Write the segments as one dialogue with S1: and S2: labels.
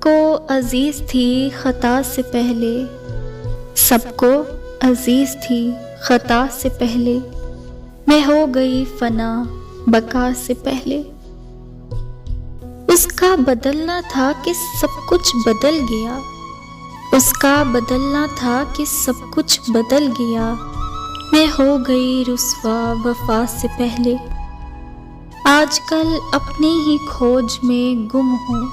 S1: सबको अजीज थी खता से पहले, सबको अजीज थी खता से पहले, मैं हो गई फना बका से पहले। उसका बदलना था कि सब कुछ बदल गया, उसका बदलना था कि सब कुछ बदल गया, मैं हो गई रुस्वा वफा से पहले। आजकल अपनी ही खोज में गुम हूँ,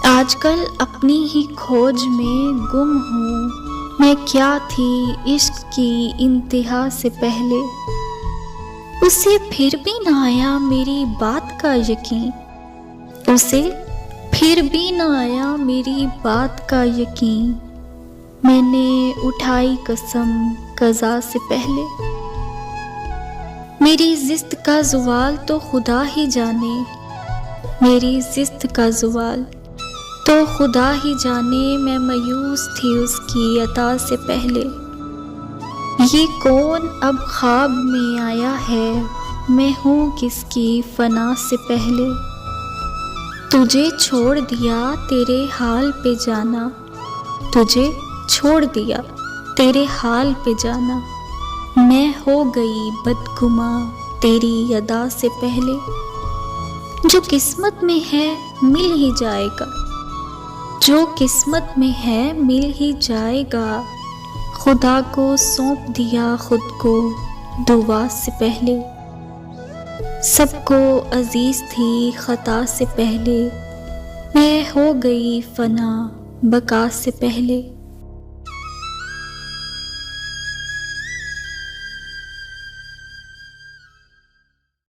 S1: आजकल अपनी ही खोज में गुम हूँ, मैं क्या थी इश्क की इंतहा से पहले। उसे फिर भी न आया मेरी बात का यकीन, उसे फिर भी न आया मेरी बात का यकीन, मैंने उठाई कसम कज़ा से पहले। मेरी जिस्त का ज़वाल तो खुदा ही जाने, मेरी जिस्त का ज़वाल तो खुदा ही जाने, मैं मायूस थी उसकी अता से पहले। ये कौन अब ख्वाब में आया है, मैं हूँ किसकी फना से पहले। तुझे छोड़ दिया तेरे हाल पे जाना, तुझे छोड़ दिया तेरे हाल पे जाना, मैं हो गई बदगुमा तेरी अदा से पहले। जो किस्मत में है मिल ही जाएगा, जो किस्मत में है मिल ही जाएगा, खुदा को सौंप दिया खुद को दुआ से पहले। सबको अजीज थी खता से पहले, मैं हो गई फना बका से पहले।